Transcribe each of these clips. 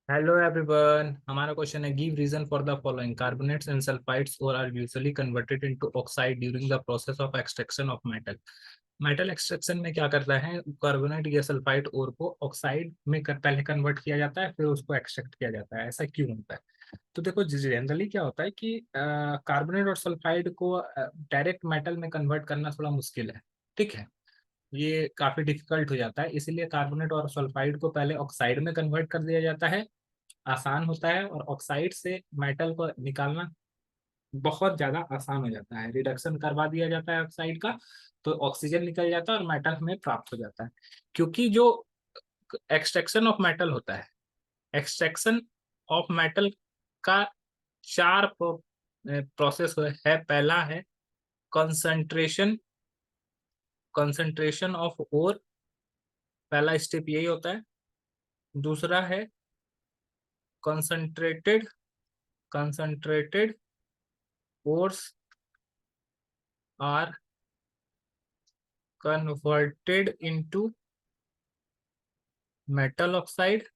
Hello everyone, हमारा question है give reason for the following carbonates and sulphides ore are usually converted into oxide during the process of extraction of metal. Metal extraction में क्या करता है, carbonate या sulphide ओर को oxide में पहले कन्वर्ट किया जाता है, फिर उसको एक्सट्रैक्ट किया जाता है। ऐसा क्यों होता है? तो देखो, जनरली क्या होता है कि कार्बोनेट और सल्फाइड को डायरेक्ट मेटल में कन्वर्ट करना थोड़ा मुश्किल है। ठीक है, ये काफी डिफिकल्ट हो जाता है, इसीलिए कार्बोनेट और सल्फाइड को पहले ऑक्साइड में कन्वर्ट कर दिया जाता है। आसान होता है और ऑक्साइड से मेटल को निकालना बहुत ज्यादा आसान हो जाता है। रिडक्शन करवा दिया जाता है ऑक्साइड का, तो ऑक्सीजन निकल जाता है और मेटल हमें प्राप्त हो जाता है। क्योंकि जो एक्सट्रैक्शन ऑफ मेटल होता है, एक्सट्रैक्शन ऑफ मेटल का चार प्रोसेस है। पहला है कंसंट्रेशन, कंसंट्रेशन ऑफ ओर, पहला स्टेप यही होता है। दूसरा है concentrated, concentrated ores are converted into metal oxide.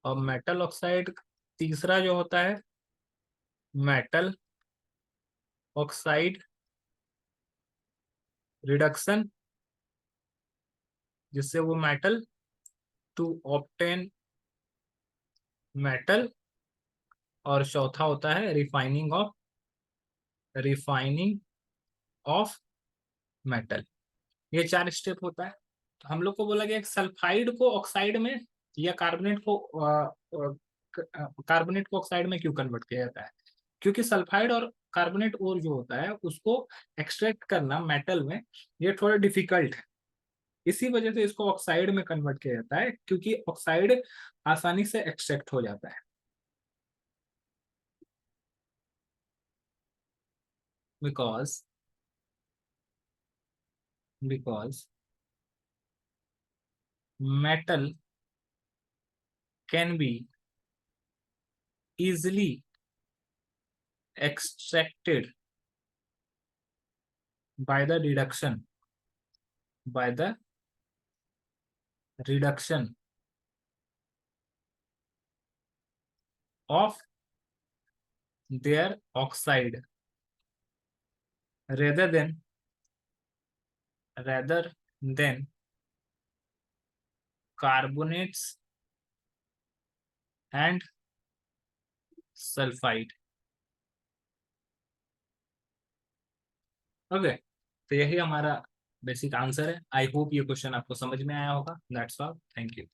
और मेटल ऑक्साइड तीसरा जो होता है मेटल ऑक्साइड रिडक्शन, जिससे वो मेटल टू ऑब्टेन मेटल। और चौथा होता है refining of, refining of metal. ये चार स्टेप होता है। तो हम लोग को बोला गया कि सल्फाइड को ऑक्साइड में या कार्बोनेट को कार्बोनेट को ऑक्साइड में क्यों कन्वर्ट किया जाता है? क्योंकि सल्फाइड और कार्बोनेट और जो होता है उसको एक्सट्रैक्ट करना मेटल में ये थोड़ा डिफिकल्ट है। इसी वजह से इसको ऑक्साइड में कन्वर्ट किया जाता है, क्योंकि ऑक्साइड आसानी से एक्सट्रैक्ट हो जाता है। Because because metal can be easily extracted by the reduction, by the reduction of their oxide rather than rather than carbonates and sulfide। Okay, तो यही हमारा बेसिक आंसर है। आई होप ये क्वेश्चन आपको समझ में आया होगा। That's all, thank you.